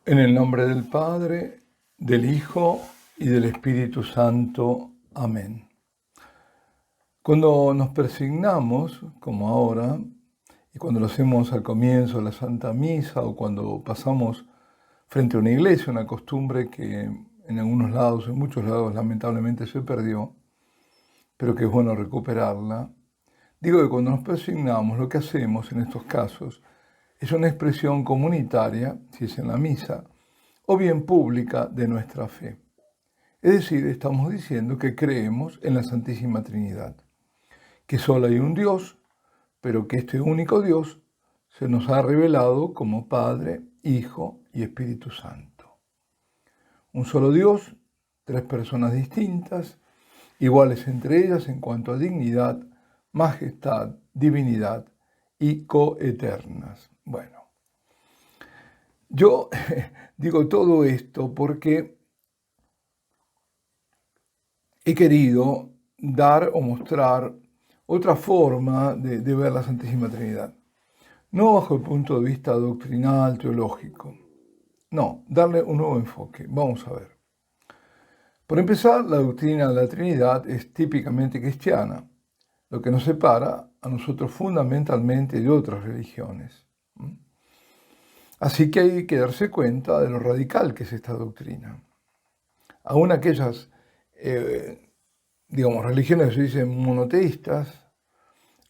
En el nombre del Padre, del Hijo y del Espíritu Santo. Amén. Cuando nos persignamos, como ahora, y cuando lo hacemos al comienzo de la Santa Misa o cuando pasamos frente a una iglesia, una costumbre que en algunos lados, en muchos lados, lamentablemente se perdió, pero que es bueno recuperarla. Digo que cuando nos persignamos, lo que hacemos en estos casos es una expresión comunitaria, si es en la misa, o bien pública de nuestra fe. Es decir, estamos diciendo que creemos en la Santísima Trinidad, que solo hay un Dios, pero que este único Dios se nos ha revelado como Padre, Hijo y Espíritu Santo. Un solo Dios, tres personas distintas, iguales entre ellas en cuanto a dignidad, majestad, divinidad y coeternas. Bueno, yo digo todo esto porque he querido dar o mostrar otra forma de ver la Santísima Trinidad. No bajo el punto de vista doctrinal, teológico. No, darle un nuevo enfoque. Vamos a ver. Por empezar, la doctrina de la Trinidad es típicamente cristiana, lo que nos separa a nosotros fundamentalmente de otras religiones. Así que hay que darse cuenta de lo radical que es esta doctrina. Aún aquellas, religiones que se dicen monoteístas,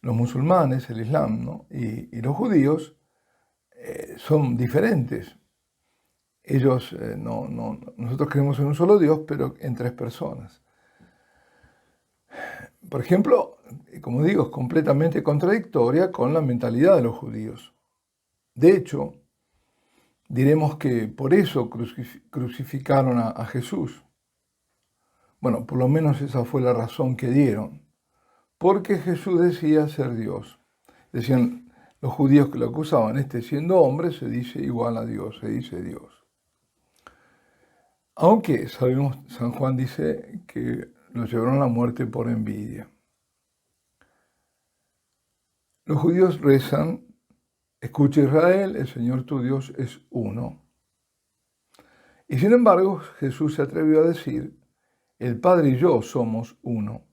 los musulmanes, el Islam, ¿no? y los judíos son diferentes. Ellos, nosotros creemos en un solo Dios, pero en tres personas. Por ejemplo, como digo, es completamente contradictoria con la mentalidad de los judíos. De hecho, diremos que por eso crucificaron a Jesús. Bueno, por lo menos esa fue la razón que dieron. Porque Jesús decía ser Dios. Decían los judíos que lo acusaban, siendo hombre se dice igual a Dios, se dice Dios. Aunque sabemos, San Juan dice que lo llevaron a la muerte por envidia. Los judíos rezan, escucha Israel, el Señor tu Dios es uno. Y sin embargo, Jesús se atrevió a decir, el Padre y yo somos uno.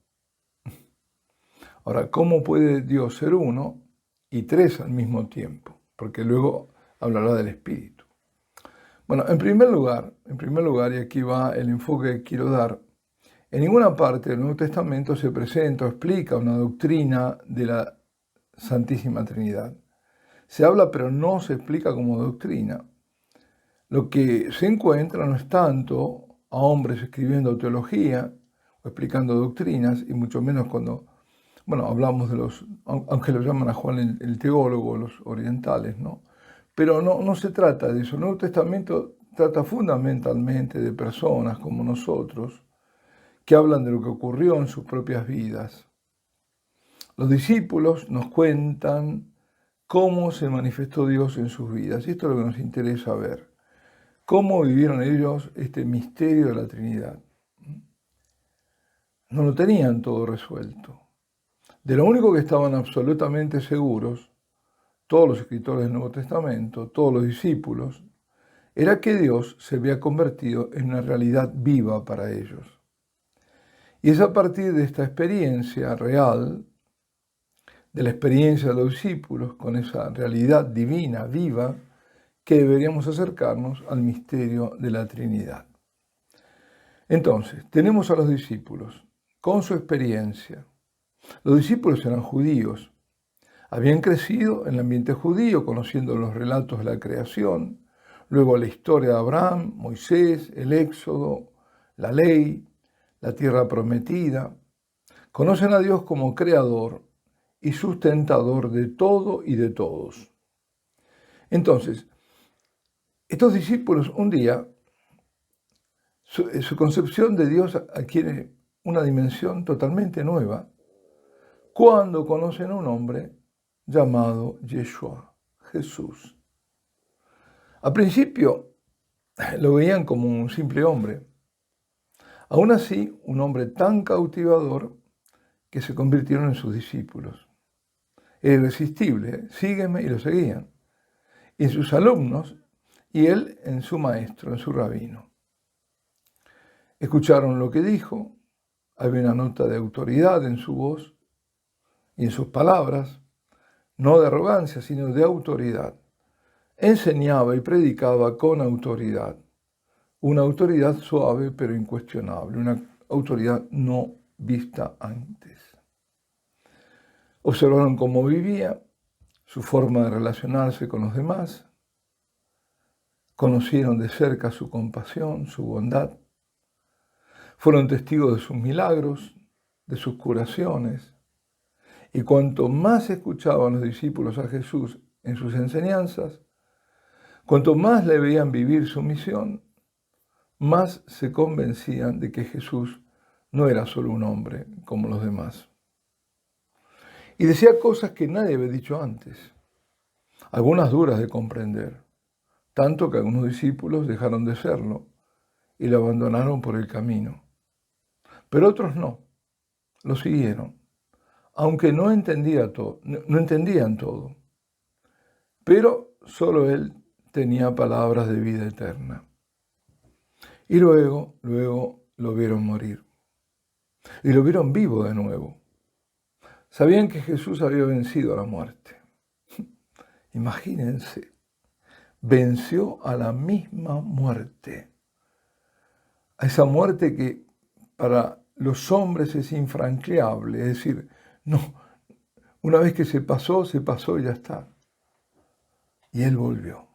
Ahora, ¿cómo puede Dios ser uno y tres al mismo tiempo? Porque luego hablará del Espíritu. Bueno, en primer lugar, y aquí va el enfoque que quiero dar, en ninguna parte del Nuevo Testamento se presenta o explica una doctrina de la Santísima Trinidad. Se habla, pero no se explica como doctrina. Lo que se encuentra no es tanto a hombres escribiendo teología o explicando doctrinas, y mucho menos cuando, hablamos de los, aunque lo llaman a Juan el teólogo, los orientales, ¿no? Pero no se trata de eso. El Nuevo Testamento trata fundamentalmente de personas como nosotros, que hablan de lo que ocurrió en sus propias vidas. Los discípulos nos cuentan cómo se manifestó Dios en sus vidas. Y esto es lo que nos interesa ver. Cómo vivieron ellos este misterio de la Trinidad. No lo tenían todo resuelto. De lo único que estaban absolutamente seguros, todos los escritores del Nuevo Testamento, todos los discípulos, era que Dios se había convertido en una realidad viva para ellos. Y es a partir de esta experiencia real, de la experiencia de los discípulos con esa realidad divina, viva, que deberíamos acercarnos al misterio de la Trinidad. Entonces, tenemos a los discípulos con su experiencia. Los discípulos eran judíos, habían crecido en el ambiente judío, conociendo los relatos de la creación, luego la historia de Abraham, Moisés, el Éxodo, la ley, la tierra prometida. Conocen a Dios como creador y sustentador de todo y de todos. Entonces, estos discípulos un día, su concepción de Dios adquiere una dimensión totalmente nueva cuando conocen a un hombre llamado Yeshua, Jesús. Al principio lo veían como un simple hombre. Aún así, un hombre tan cautivador que se convirtieron en sus discípulos. Era irresistible, sígueme, y lo seguían. Y sus alumnos y él en su maestro, en su rabino. Escucharon lo que dijo, había una nota de autoridad en su voz y en sus palabras, no de arrogancia, sino de autoridad. Enseñaba y predicaba con autoridad, una autoridad suave pero incuestionable, una autoridad no vista antes. Observaron cómo vivía, su forma de relacionarse con los demás, conocieron de cerca su compasión, su bondad, fueron testigos de sus milagros, de sus curaciones, y cuanto más escuchaban los discípulos a Jesús en sus enseñanzas, cuanto más le veían vivir su misión, más se convencían de que Jesús no era solo un hombre como los demás. Y decía cosas que nadie había dicho antes, algunas duras de comprender, tanto que algunos discípulos dejaron de serlo y lo abandonaron por el camino. Pero otros no, lo siguieron, aunque no entendían todo. Pero solo él tenía palabras de vida eterna. Y luego lo vieron morir. Y lo vieron vivo de nuevo. Sabían que Jesús había vencido a la muerte. Imagínense, venció a la misma muerte. A esa muerte que para los hombres es infranqueable. Es decir, no, una vez que se pasó y ya está. Y él volvió.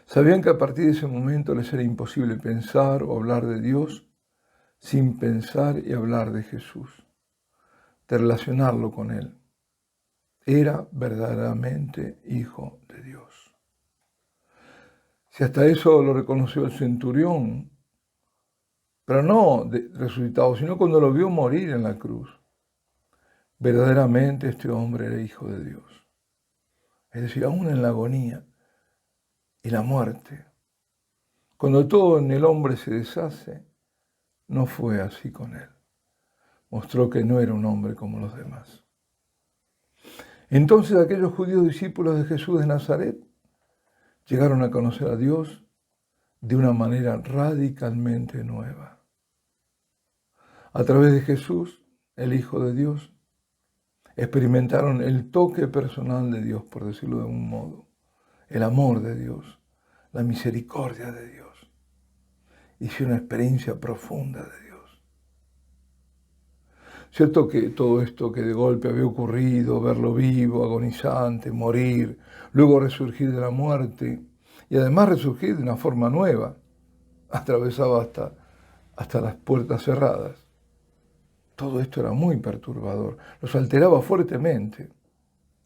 Sabían que a partir de ese momento les era imposible pensar o hablar de Dios sin pensar y hablar de Jesús, de relacionarlo con Él. Era verdaderamente Hijo de Dios. Si hasta eso lo reconoció el centurión, pero no resucitado, sino cuando lo vio morir en la cruz, verdaderamente este hombre era Hijo de Dios. Es decir, aún en la agonía y la muerte, cuando todo en el hombre se deshace, no fue así con él. Mostró que no era un hombre como los demás. Entonces aquellos judíos discípulos de Jesús de Nazaret llegaron a conocer a Dios de una manera radicalmente nueva. A través de Jesús, el Hijo de Dios, experimentaron el toque personal de Dios, por decirlo de un modo, el amor de Dios, la misericordia de Dios. Hicieron una experiencia profunda de Dios. Cierto que todo esto que de golpe había ocurrido, verlo vivo, agonizante, morir, luego resurgir de la muerte y además resurgir de una forma nueva, atravesaba hasta las puertas cerradas. Todo esto era muy perturbador, los alteraba fuertemente,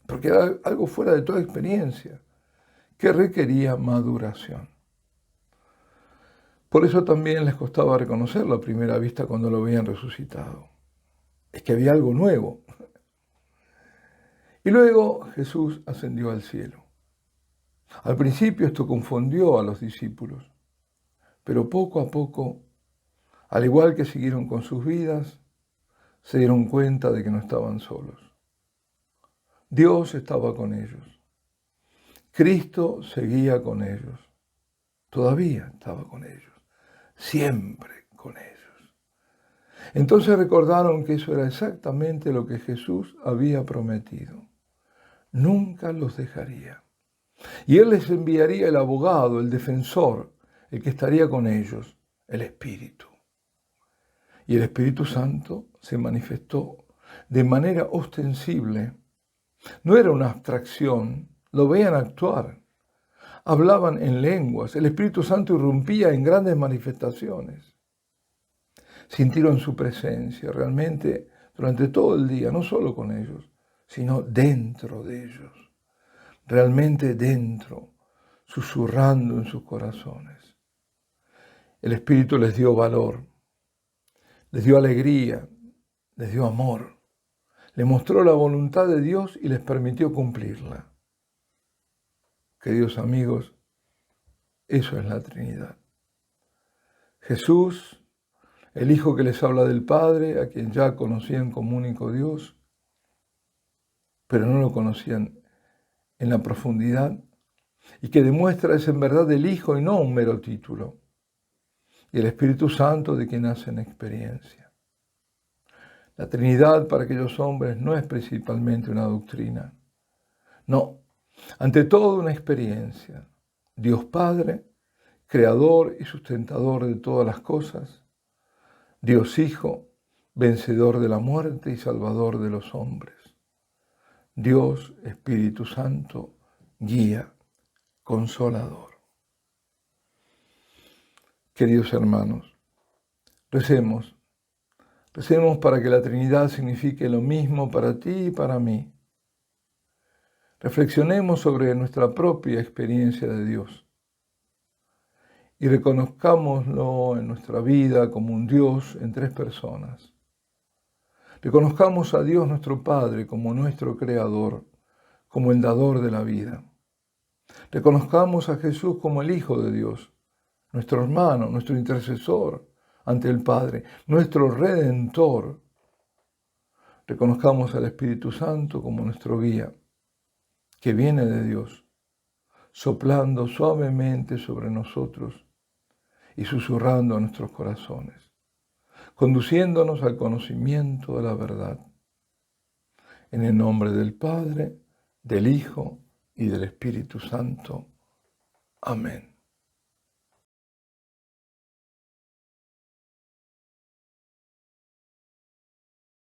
porque era algo fuera de toda experiencia, que requería maduración. Por eso también les costaba reconocerlo a primera vista cuando lo veían resucitado. Es que había algo nuevo. Y luego Jesús ascendió al cielo. Al principio esto confundió a los discípulos, pero poco a poco, al igual que siguieron con sus vidas, se dieron cuenta de que no estaban solos. Dios estaba con ellos. Cristo seguía con ellos. Todavía estaba con ellos. Siempre con ellos. Entonces recordaron que eso era exactamente lo que Jesús había prometido. Nunca los dejaría. Y Él les enviaría el abogado, el defensor, el que estaría con ellos, el Espíritu. Y el Espíritu Santo se manifestó de manera ostensible. No era una abstracción, lo veían actuar. Hablaban en lenguas, el Espíritu Santo irrumpía en grandes manifestaciones. Sintieron su presencia realmente durante todo el día, no solo con ellos, sino dentro de ellos, realmente dentro, susurrando en sus corazones. El Espíritu les dio valor, les dio alegría, les dio amor, les mostró la voluntad de Dios y les permitió cumplirla. Queridos amigos, eso es la Trinidad. Jesús, el Hijo que les habla del Padre, a quien ya conocían como único Dios, pero no lo conocían en la profundidad, y que demuestra es en verdad el Hijo y no un mero título, y el Espíritu Santo de quien hacen experiencia. La Trinidad para aquellos hombres no es principalmente una doctrina, no, ante todo una experiencia. Dios Padre, Creador y sustentador de todas las cosas, Dios Hijo, vencedor de la muerte y salvador de los hombres. Dios Espíritu Santo, guía, consolador. Queridos hermanos, recemos para que la Trinidad signifique lo mismo para ti y para mí. Reflexionemos sobre nuestra propia experiencia de Dios y reconozcámoslo en nuestra vida como un Dios en tres personas. Reconozcamos a Dios nuestro Padre como nuestro Creador, como el dador de la vida. Reconozcamos a Jesús como el Hijo de Dios, nuestro hermano, nuestro intercesor ante el Padre, nuestro Redentor. Reconozcamos al Espíritu Santo como nuestro guía, que viene de Dios, soplando suavemente sobre nosotros y susurrando a nuestros corazones, conduciéndonos al conocimiento de la verdad. En el nombre del Padre, del Hijo y del Espíritu Santo. Amén.